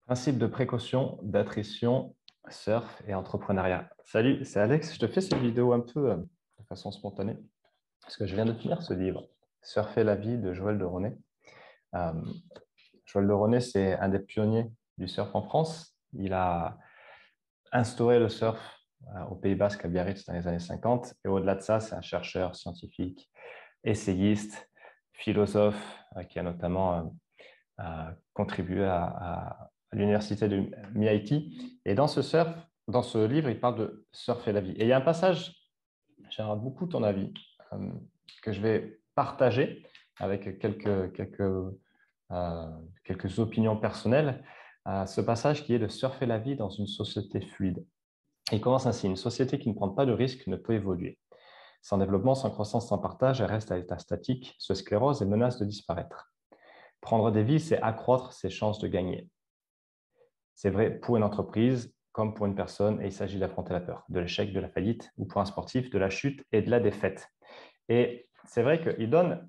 Principe de précaution, d'attrition, surf et entrepreneuriat. Salut, c'est Alex. Je te fais cette vidéo un peu de façon spontanée parce que je viens de finir ce livre, Surfer la vie de Joël de Ronet. Euh, Joël de Ronet, c'est un des pionniers du surf en France. Il a instauré le surf au Pays Basque, à Biarritz, dans les années 50. Et au-delà de ça, c'est un chercheur scientifique, essayiste, philosophe qui a notamment contribué à l'université de MIT. Et dans ce livre, il parle de surfer la vie. Et il y a un passage, j'aimerais beaucoup ton avis, euh, que je vais partager avec quelques opinions personnelles. Ce passage qui est de surfer la vie dans une société fluide. Il commence ainsi: une société qui ne prend pas de risques ne peut évoluer. Sans développement, sans croissance, sans partage, elle reste à l'état statique, se sclérose et menace de disparaître. Prendre des vies, c'est accroître ses chances de gagner. C'est vrai pour une entreprise comme pour une personne, et il s'agit d'affronter la peur de l'échec, de la faillite, ou pour un sportif, de la chute et de la défaite. Et c'est vrai qu'il donne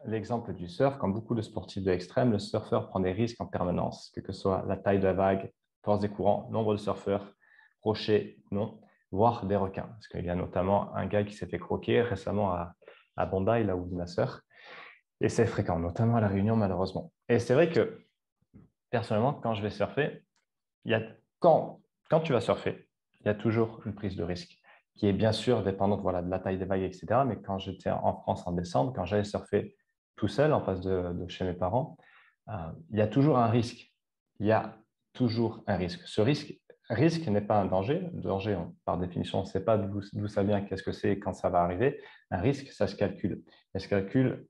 l'exemple du surf. Comme beaucoup de sportifs de l'extrême, le surfeur prend des risques en permanence, que ce soit la taille de la vague, force des courants, nombre de surfeurs, rochers, non, voire des requins. Parce qu'il y a notamment un gars qui s'est fait croquer récemment à Bondi, là où vit ma sœur, et c'est fréquent, notamment à La Réunion, malheureusement. Et c'est vrai que, personnellement, quand je vais surfer, il y a, quand tu vas surfer, il y a toujours une prise de risque qui est bien sûr dépendante, voilà, de la taille des vagues, etc. Mais quand j'étais en France en décembre, quand j'allais surfer tout seul en face de chez mes parents, il y a toujours un risque. Il y a toujours un risque. Ce risque n'est pas un danger. Le danger, par définition, on ne sait pas d'où ça vient, qu'est-ce que c'est et quand ça va arriver. Un risque, ça se calcule. Ça se calcule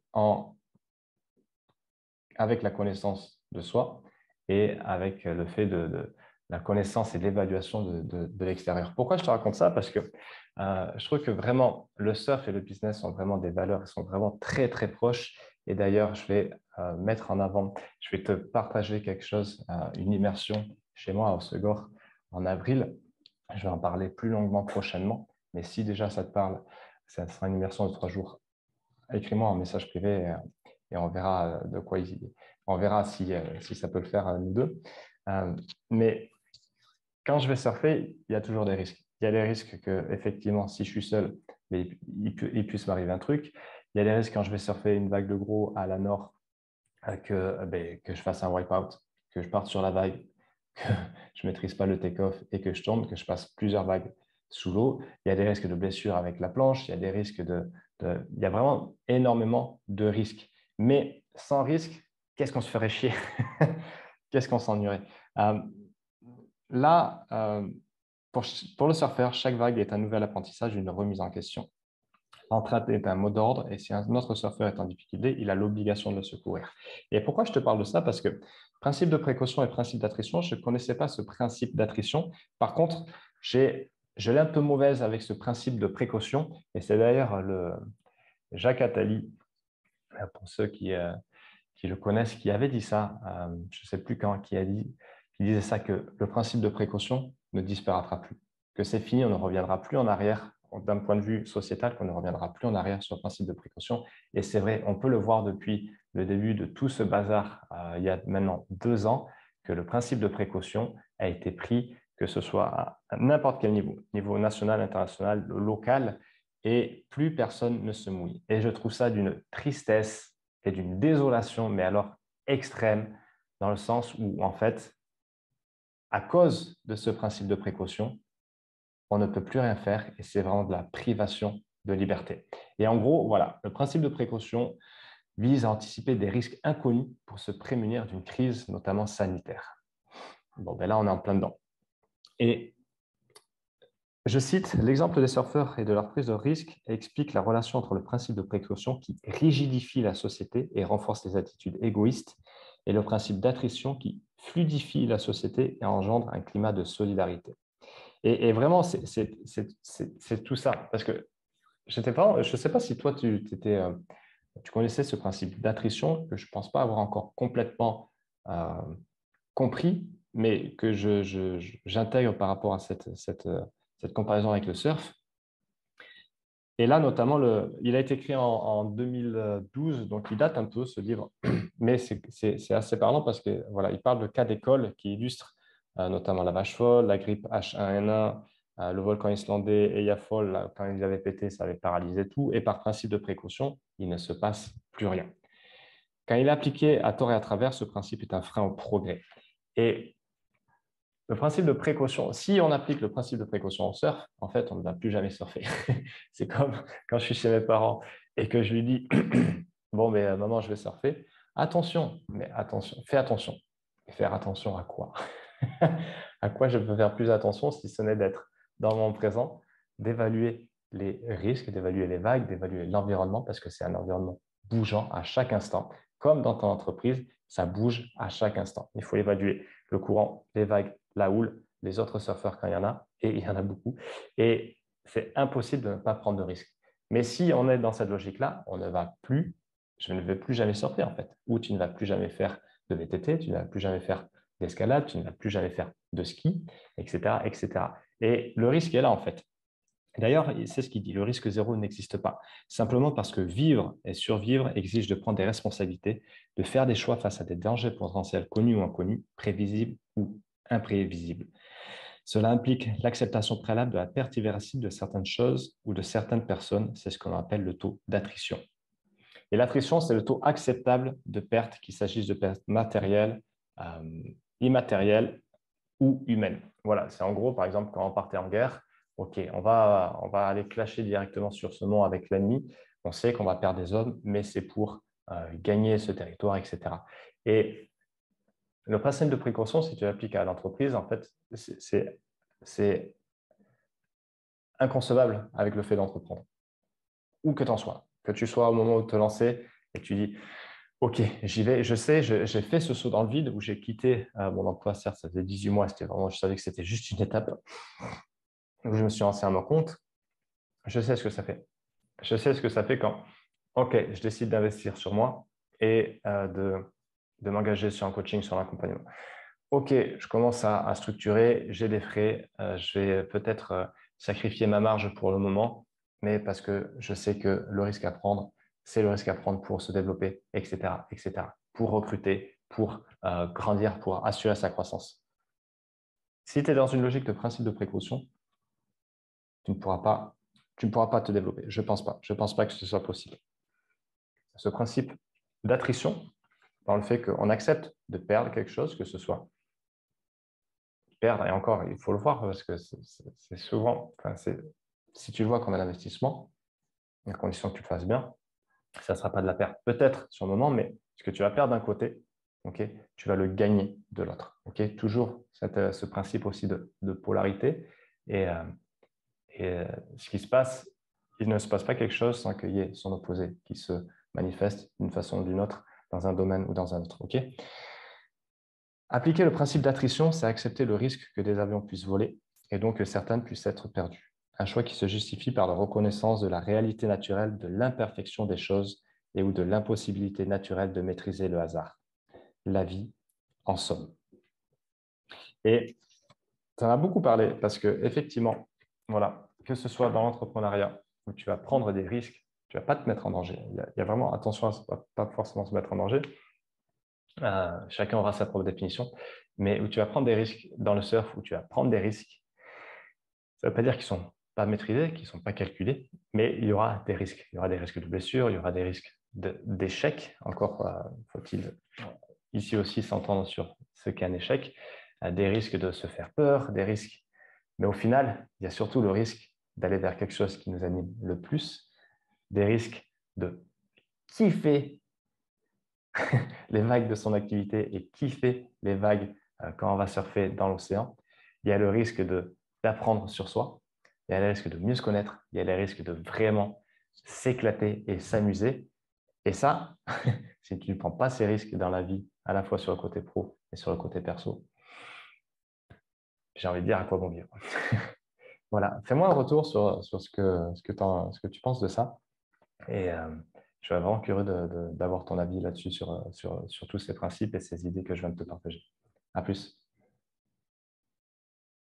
avec la connaissance de soi et avec le fait de la connaissance et de l'évaluation de l'extérieur. Pourquoi je te raconte ça? Parce que je trouve que vraiment le surf et le business sont vraiment des valeurs, ils sont vraiment très très proches. Et d'ailleurs, je vais mettre en avant, je vais te partager quelque chose, une immersion chez moi à Hossegor en avril. Je vais en parler plus longuement prochainement, mais si déjà ça te parle, ça sera une immersion de 3 jours. Écris-moi un message privé et on verra on verra si ça peut le faire à nous deux. Mais quand je vais surfer, il y a toujours des risques. Il y a des risques que, effectivement, si je suis seul, mais il puisse m'arriver un truc. Il y a des risques quand je vais surfer une vague de gros à la nord, que je fasse un wipe-out, que je parte sur la vague, que je ne maîtrise pas le take-off et que je tombe, que je passe plusieurs vagues sous l'eau. Il y a des risques de blessure avec la planche, il y a des risques il y a vraiment énormément de risques. Mais sans risque, qu'est-ce qu'on se ferait chier? Qu'est-ce qu'on s'ennuierait? Euh, Là, pour le surfeur, chaque vague est un nouvel apprentissage, une remise en question. L'entraide est un mot d'ordre et si un autre surfeur est en difficulté, il a l'obligation de le secourir. Et pourquoi je te parle de ça? Parce que principe de précaution et principe d'attrition, je ne connaissais pas ce principe d'attrition. Par contre, je l'ai un peu mauvaise avec ce principe de précaution. Et c'est d'ailleurs Jacques Attali, pour ceux qui le connaissent, qui avait dit ça, je ne sais plus quand, qui disait ça, que le principe de précaution ne disparaîtra plus, que c'est fini, on ne reviendra plus en arrière, d'un point de vue sociétal, qu'on ne reviendra plus en arrière sur le principe de précaution. Et c'est vrai, on peut le voir depuis le début de tout ce bazar, il y a maintenant 2 ans, que le principe de précaution a été pris, que ce soit à n'importe quel niveau national, international, local, et plus personne ne se mouille. Et je trouve ça d'une tristesse et d'une désolation, mais alors extrême, dans le sens où, en fait, à cause de ce principe de précaution, on ne peut plus rien faire et c'est vraiment de la privation de liberté. Et en gros, voilà, le principe de précaution vise à anticiper des risques inconnus pour se prémunir d'une crise, notamment sanitaire. Bon, ben là, on est en plein dedans. Et je cite l'exemple des surfeurs et de leur prise de risque et explique la relation entre le principe de précaution qui rigidifie la société et renforce les attitudes égoïstes et le principe d'attrition qui fluidifie la société et engendre un climat de solidarité. Et vraiment, c'est tout ça. Parce que je ne sais pas si toi, tu connaissais ce principe d'attrition que je ne pense pas avoir encore complètement euh, compris, mais que j'intègre par rapport à cette comparaison avec le surf. Et là, notamment, il a été écrit en 2012, donc il date un peu ce livre, mais c'est assez parlant parce que voilà, il parle de cas d'école qui illustrent notamment la vache folle, la grippe H1N1, le volcan islandais Eyjafjall, là, quand il avait pété, ça avait paralysé tout, et par principe de précaution, il ne se passe plus rien. Quand il est appliqué à tort et à travers, ce principe est un frein au progrès. Et le principe de précaution, si on applique le principe de précaution au surf, en fait, on ne va plus jamais surfer. C'est comme quand je suis chez mes parents et que je lui dis, bon, mais maman, je vais surfer. Attention, mais attention, fais attention. Et faire attention à quoi? À quoi je peux faire plus attention si ce n'est d'être dans mon présent, d'évaluer les risques, d'évaluer les vagues, d'évaluer l'environnement, parce que c'est un environnement bougeant à chaque instant. Comme dans ton entreprise, ça bouge à chaque instant. Il faut évaluer le courant, les vagues, la houle, les autres surfeurs quand il y en a, et il y en a beaucoup. Et c'est impossible de ne pas prendre de risques. Mais si on est dans cette logique-là, on ne va plus, je ne vais plus jamais surfer en fait, ou tu ne vas plus jamais faire de VTT, tu ne vas plus jamais faire d'escalade, tu ne vas plus jamais faire de ski, etc., etc. Et le risque est là en fait. D'ailleurs, c'est ce qu'il dit, le risque zéro n'existe pas. Simplement parce que vivre et survivre exige de prendre des responsabilités, de faire des choix face à des dangers potentiels connus ou inconnus, prévisibles ou imprévisibles. Cela implique l'acceptation préalable de la perte irréversible de certaines choses ou de certaines personnes. C'est ce qu'on appelle le taux d'attrition. Et l'attrition, c'est le taux acceptable de perte, qu'il s'agisse de pertes matérielles, immatérielles ou humaines. Voilà, c'est en gros, par exemple, quand on partait en guerre, OK, on va aller clasher directement sur ce nom avec l'ennemi. On sait qu'on va perdre des hommes, mais c'est pour gagner ce territoire, etc. Et le principe de précaution, si tu l'appliques à l'entreprise, en fait, c'est inconcevable avec le fait d'entreprendre, où que tu en sois. Que tu sois au moment où te lancer et tu dis, OK, j'y vais, je sais, j'ai fait ce saut dans le vide où j'ai quitté mon emploi, certes, ça faisait 18 mois, c'était vraiment, je savais que c'était juste une étape où je me suis lancé à mon compte. Je sais ce que ça fait. Je sais ce que ça fait quand, OK, je décide d'investir sur moi et de m'engager sur un coaching, sur l'accompagnement. OK, je commence à structurer, j'ai des frais, je vais peut-être sacrifier ma marge pour le moment, mais parce que je sais que le risque à prendre, c'est le risque à prendre pour se développer, etc., etc., pour recruter, pour grandir, pour assurer sa croissance. Si tu es dans une logique de principe de précaution, tu ne pourras pas, tu ne pourras pas te développer. Je ne pense pas. Je ne pense pas que ce soit possible. Ce principe d'attrition, dans le fait qu'on accepte de perdre quelque chose, que ce soit perdre, et encore, il faut le voir parce que c'est souvent, enfin, si tu le vois comme un investissement, à condition que tu le fasses bien, ça ne sera pas de la perte. Peut-être sur le moment, mais ce que tu vas perdre d'un côté, okay, tu vas le gagner de l'autre. Okay. Toujours ce principe aussi de polarité. Et, ce qui se passe, il ne se passe pas quelque chose sans qu'il y ait son opposé qui se manifeste d'une façon ou d'une autre dans un domaine ou dans un autre. Okay. Appliquer le principe d'attrition, c'est accepter le risque que des avions puissent voler et donc que certaines puissent être perdues. Un choix qui se justifie par la reconnaissance de la réalité naturelle de l'imperfection des choses et ou de l'impossibilité naturelle de maîtriser le hasard. La vie, en somme. Et ça m'a beaucoup parlé parce que effectivement, voilà, que ce soit dans l'entrepreneuriat où tu vas prendre des risques, tu ne vas pas te mettre en danger. Il y a vraiment attention à ne pas forcément se mettre en danger. Chacun aura sa propre définition, mais où tu vas prendre des risques dans le surf, où tu vas prendre des risques, ça ne veut pas dire qu'ils ne sont pas maîtrisés, qu'ils ne sont pas calculés, mais il y aura des risques. Il y aura des risques de blessure, il y aura des risques d'échec. Encore faut-il ici aussi s'entendre sur ce qu'est un échec, des risques de se faire peur, des risques. Mais au final, il y a surtout le risque d'aller vers quelque chose qui nous anime le plus, des risques de kiffer les vagues de son activité et kiffer les vagues quand on va surfer dans l'océan. Il y a le risque d'apprendre sur soi, il y a le risque de mieux se connaître, il y a le risque de vraiment s'éclater et s'amuser. Et ça, si tu ne prends pas ces risques dans la vie, à la fois sur le côté pro et sur le côté perso, j'ai envie de dire à quoi bon vivre. Voilà, fais-moi un retour sur ce que tu penses de ça. Et je suis vraiment curieux d'avoir ton avis là-dessus sur tous ces principes et ces idées que je viens de te partager. À plus.